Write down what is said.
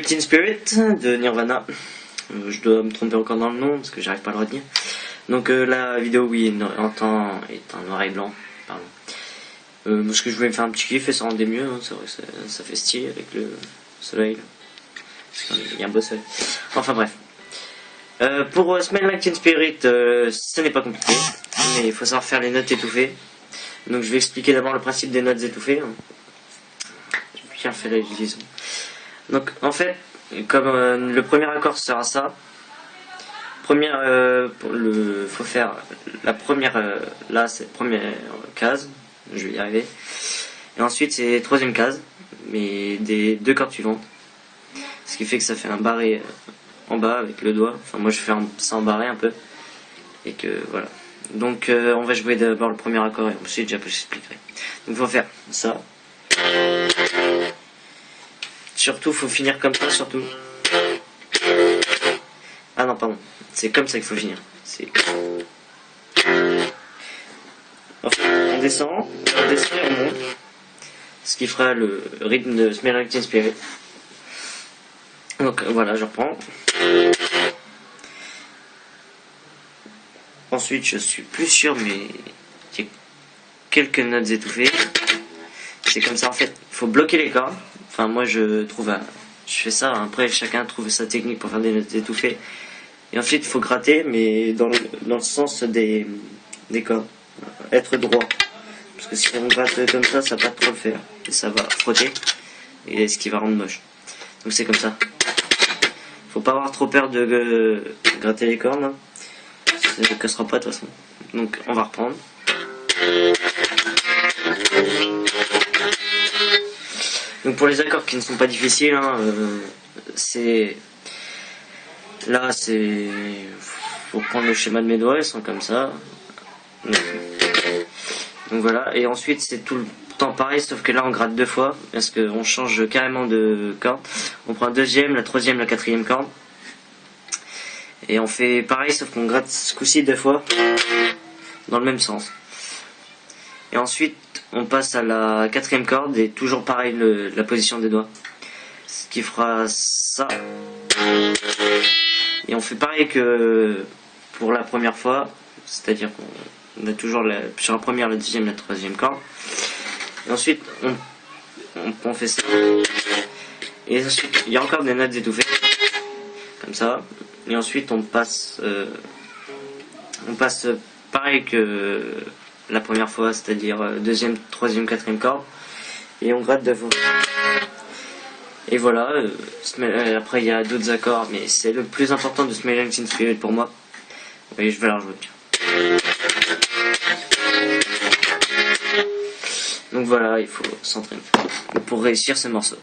Like Teen Spirit de Nirvana. Je dois me tromper encore dans le nom parce que j'arrive pas à le retenir. Donc la vidéo, oui, est en noir et blanc. Pardon. Parce que je voulais me faire un petit kiff et ça rendait mieux. Hein, c'est vrai, ça fait style avec le soleil. Il y a un beau soleil. Enfin bref. Pour Smell Like Teen Spirit, ce n'est pas compliqué, mais il faut savoir faire les notes étouffées. Donc je vais expliquer d'abord le principe des notes étouffées. Je vais bien faire les liaisons. Donc en fait, comme le premier accord sera ça, faut faire la première, là c'est la première case, je vais y arriver. Et ensuite c'est troisième case, mais des deux cordes suivantes. Ce qui fait que ça fait un barré en bas avec le doigt. Enfin moi je fais ça en barré un peu. Et que voilà. Donc on va jouer d'abord le premier accord et ensuite j'expliquerai. Donc il faut faire ça. Surtout faut finir comme ça surtout. Ah non pardon. C'est comme ça qu'il faut finir. On descend et on monte. Ce qui fera le rythme de Smell Like Teen Spirit. Donc voilà, je reprends. Ensuite, je suis plus sûr, mais il y a quelques notes étouffées. C'est comme ça en fait. Il faut bloquer les cordes. Enfin, moi je fais ça. Après, chacun trouve sa technique pour faire des notes étouffées. Et ensuite, il faut gratter, mais dans le sens des cordes. Être droit. Parce que si on gratte comme ça va pas trop le faire. Et ça va frotter. Et ce qui va rendre moche. Donc c'est comme ça. Faut pas avoir trop peur de gratter les cordes. Hein. Ça ne cassera pas de toute façon. Donc on va reprendre. Donc pour les accords qui ne sont pas difficiles, hein, faut prendre le schéma de mes doigts, ils sont comme ça. Donc voilà, et ensuite c'est tout le temps pareil, sauf que là on gratte deux fois, parce qu'on change carrément de corde. On prend la deuxième, la troisième, la quatrième corde. Et on fait pareil, sauf qu'on gratte ce coup-ci deux fois, dans le même sens. Et ensuite on passe à la quatrième corde, et toujours pareil la position des doigts. Ce qui fera ça. Et on fait pareil que pour la première fois, c'est-à-dire qu'on a toujours sur la première, la deuxième, la troisième corde. Et ensuite on fait ça. Et ensuite il y a encore des notes étouffées, comme ça. Et ensuite on passe pareil que la première fois, c'est-à-dire deuxième, troisième, quatrième corde. Et on gratte deux fois. Et voilà, après il y a d'autres accords, mais c'est le plus important de Smell Like Teen Spirit pour moi. Et je vais la rejouer. Donc voilà, il faut s'entraîner pour réussir ce morceau.